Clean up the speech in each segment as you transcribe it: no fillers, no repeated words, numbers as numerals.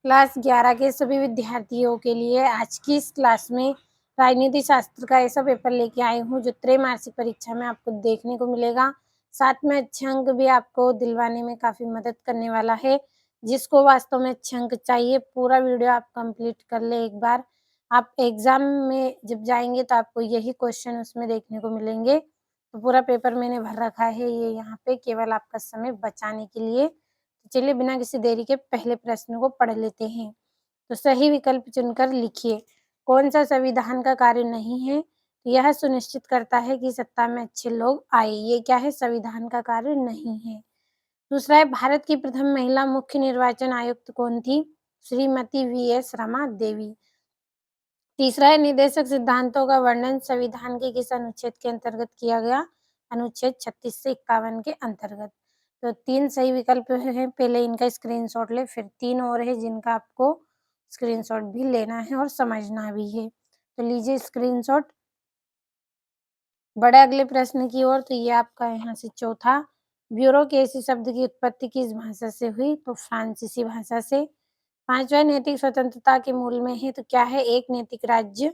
Class 11 के सभी विद्यार्थियों के लिए आज की इस क्लास में राजनीति शास्त्र का ऐसा पेपर लेके आई हूँ जो त्रैमासिक परीक्षा में आपको देखने को मिलेगा। साथ में अच्छे अंक भी आपको दिलवाने में काफ़ी मदद करने वाला है। जिसको वास्तव में अच्छे अंक चाहिए पूरा वीडियो आप कंप्लीट कर ले एक बार। आप एग्ज़ाम में जब जाएंगे तो आपको यही क्वेश्चन उसमें देखने को मिलेंगे। तो पूरा पेपर मैंने भर रखा है ये यहाँ पे केवल आपका समय बचाने के लिए। चलिए बिना किसी देरी के पहले प्रश्न को पढ़ लेते हैं। तो सही विकल्प चुनकर लिखिए। कौन सा संविधान का कार्य नहीं है? यह सुनिश्चित करता है कि सत्ता में अच्छे लोग आए। ये क्या है? संविधान का कार्य नहीं है। दूसरा है भारत की प्रथम महिला मुख्य निर्वाचन आयुक्त कौन थी? श्रीमती वी.एस. रमा देवी। तीसरा है निदेशक सिद्धांतों का वर्णन संविधान के किस अनुच्छेद के अंतर्गत किया गया? अनुच्छेद 36 से 51 के अंतर्गत। तो 3 सही विकल्प हैं। पहले इनका स्क्रीनशॉट ले, फिर 3 और है जिनका आपको स्क्रीनशॉट भी लेना है और समझना भी है। तो लीजिए स्क्रीनशॉट। बढ़े अगले प्रश्न की ओर। तो ये आपका यहाँ से चौथा, ब्यूरोक्रेसी शब्द की उत्पत्ति किस भाषा से हुई? तो फ्रांसीसी भाषा से। पांचवा नैतिक स्वतंत्रता के मूल में है, तो क्या है? एक नैतिक राज्य।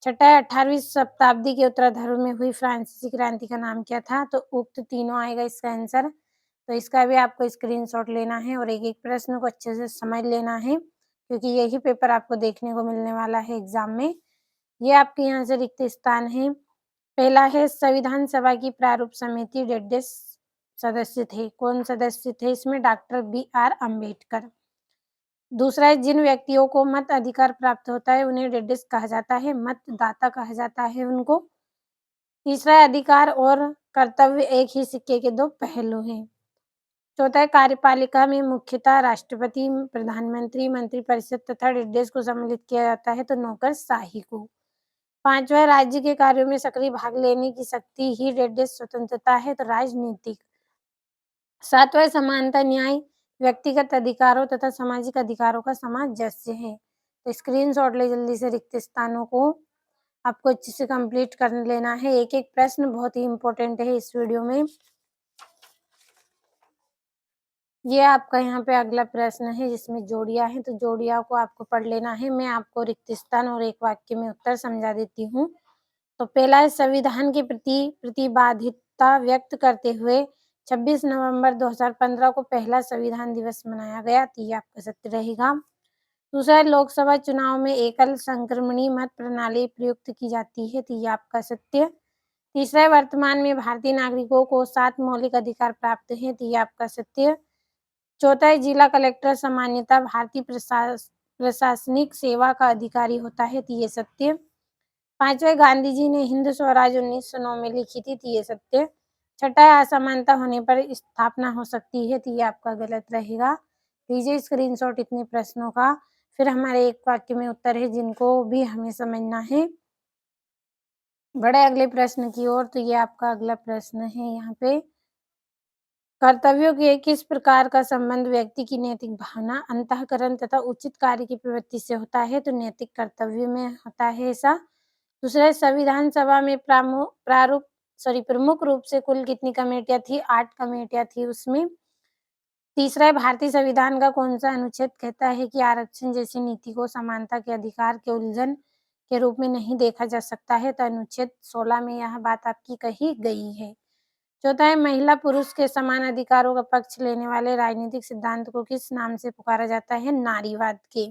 छठा है 18वीं शताब्दी के उत्तरार्ध में हुई फ्रांसीसी क्रांति का नाम क्या था? तो उक्त तीनों आएगा इसका आंसर। तो इसका भी आपको स्क्रीनशॉट लेना है और एक एक प्रश्न को अच्छे से समझ लेना है क्योंकि यही पेपर आपको देखने को मिलने वाला है एग्जाम में। ये आपके यहाँ से रिक्त स्थान है। पहला है संविधान सभा की प्रारूप समिति डेढ़ सदस्य थे। कौन सदस्य थे इसमें? Doctor B R. अम्बेडकर। दूसरा है जिन व्यक्तियों को मत अधिकार प्राप्त होता है उन्हें डेडेस कहा जाता है, मतदाता कहा जाता है उनको। तीसरा है अधिकार और कर्तव्य एक ही सिक्के के दो पहलू हैं। चौथा है कार्यपालिका में मुख्यतः राष्ट्रपति, प्रधानमंत्री, मंत्रिपरिषद तथा डेडेस को सम्मिलित किया जाता है, तो नौकरशाही को। पांचवा है राज्य के कार्यों में सक्रिय भाग लेने की शक्ति ही डेडेस स्वतंत्रता है, तो राजनीतिक। सातवां समानता न्याय व्यक्तिगत अधिकारों तथा सामाजिक अधिकारों का सामंजस्य है। तो स्क्रीनशॉट ले जल्दी से रिक्त स्थानों को आपको अच्छे से कंप्लीट कर लेना है। एक एक प्रश्न बहुत ही इंपॉर्टेंट है इस वीडियो में। ये आपका यहाँ पे अगला प्रश्न है जिसमें जोड़ियां हैं, तो जोड़ियां को आपको पढ़ लेना है। मैं आपको रिक्त स्थान और एक वाक्य में उत्तर समझा देती हूँ। तो पहला है संविधान के प्रति प्रतिबद्धता व्यक्त करते हुए 26 नवंबर 2015 को पहला संविधान दिवस मनाया गया, तो ये आपका सत्य रहेगा। दूसरा है लोकसभा चुनाव में एकल संक्रमणी मत प्रणाली प्रयुक्त की जाती है, तो ये आपका सत्य। तीसरा है वर्तमान में भारतीय नागरिकों को 7 मौलिक अधिकार प्राप्त हैं, तो ये आपका सत्य। चौथा है जिला कलेक्टर सामान्यतः भारतीय प्रशासनिक सेवा का अधिकारी होता है, तो ये सत्य। पांचवा गांधी जी ने हिंद स्वराज 1909 में लिखी थी, तो ये सत्य। छठा है असमानता होने पर स्थापना हो सकती है, तो ये आपका गलत रहेगा। लीजिए स्क्रीनशॉट इतने प्रश्नों का। फिर हमारे एक वाक्य में उत्तर है जिनको भी हमें समझना है। बड़े अगले प्रश्न की ओर। तो ये आपका अगला प्रश्न है यहाँ पे। कर्तव्यों के किस प्रकार का संबंध व्यक्ति की नैतिक भावना, अंतःकरण तथा उचित कार्य की प्रवृत्ति से होता है? तो नैतिक कर्तव्य में होता है ऐसा। दूसरा संविधान सभा में प्रमुख रूप से कुल कितनी कमेटियां थी? 8 कमेटियां थी उसमें। तीसरा है भारतीय संविधान का कौन सा अनुच्छेद कहता है कि आरक्षण जैसी नीति को समानता के अधिकार के उल्लंघन के रूप में नहीं देखा जा सकता है? तो अनुच्छेद 16 में यह बात आपकी कही गई है। चौथा है महिला पुरुष के समान अधिकारों का पक्ष लेने वाले राजनीतिक सिद्धांत को किस नाम से पुकारा जाता है? नारीवाद के।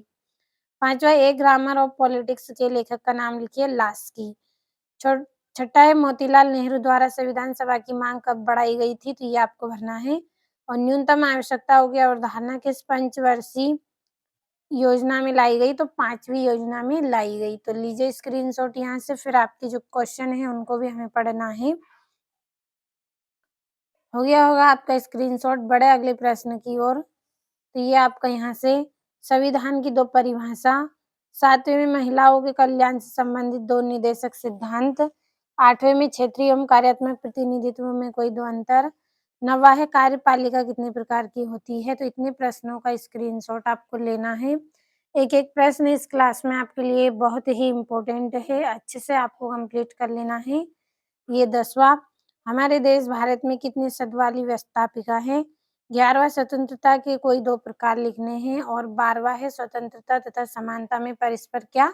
पांचवा एक ग्रामर ऑफ पॉलिटिक्स के लेखक का नाम लिखिए, लास्की। छठा है मोतीलाल नेहरू द्वारा संविधान सभा की मांग कब बढ़ाई गई थी? तो ये आपको भरना है। और न्यूनतम आवश्यकताओं की अवधारणा किस पंचवर्षीय योजना में लाई गई? तो 5वीं योजना में लाई गई। तो लीजिए स्क्रीनशॉट यहाँ से। फिर आपके जो क्वेश्चन है उनको भी हमें पढ़ना है। हो गया होगा आपका स्क्रीनशॉट। बढ़े अगले प्रश्न की ओर। तो ये आपका यहाँ से संविधान की 2 परिभाषा, 7वें में महिलाओं के कल्याण से संबंधित 2 निदेशक सिद्धांत, 8वें में क्षेत्रीय एवं कार्यात्मक प्रतिनिधित्व में कोई 2 अंतर, 9वां है कार्यपालिका कितने प्रकार की होती है? तो इतने प्रश्नों का स्क्रीनशॉट आपको लेना है। एक एक प्रश्न इस क्लास में आपके लिए बहुत ही इम्पोर्टेंट है, अच्छे से आपको कंप्लीट कर लेना है। ये 10वां, हमारे देश भारत में कितनी शब्दावली व्यवस्थापिका है? 11वां स्वतंत्रता के कोई 2 प्रकार लिखने हैं और 12वां है स्वतंत्रता तथा समानता में परस्पर क्या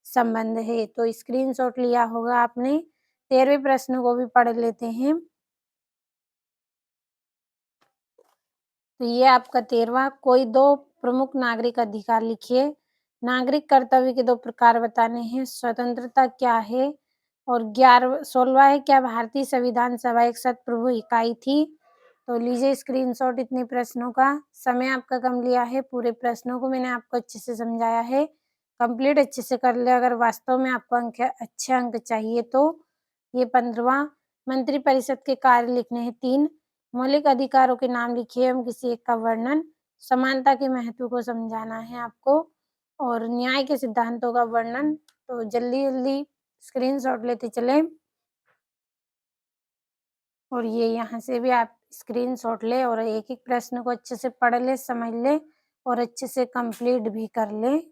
संबंध है। तो स्क्रीनशॉट लिया होगा आपने। 13वें प्रश्न को भी पढ़ लेते हैं। तो ये आपका 13वां, कोई 2 प्रमुख नागरिक अधिकार लिखिए। नागरिक कर्तव्य के 2 प्रकार बताने हैं। स्वतंत्रता क्या है? और 16वां है, क्या भारतीय संविधान सभा एक सत्प्रभु इकाई थी? तो लीजिए स्क्रीनशॉट इतने प्रश्नों का। समय आपका कम लिया है, पूरे प्रश्नों को मैंने आपको अच्छे से समझाया है। कंप्लीट अच्छे से कर ले अगर वास्तव में आपको अच्छे अंक चाहिए तो। ये 15वां, मंत्रिपरिषद के कार्य लिखने हैं 3। मौलिक अधिकारों के नाम लिखिए एवं किसी एक का वर्णन। समानता के महत्व को समझाना है आपको और न्याय के सिद्धांतों का वर्णन। तो जल्दी-जल्दी स्क्रीनशॉट लेते चलें। और ये यहाँ से भी आप स्क्रीनशॉट लें और एक-एक प्रश्न को अच्छे से पढ़ लें, समझ लें और अच्छे से कंप्लीट भी कर लें।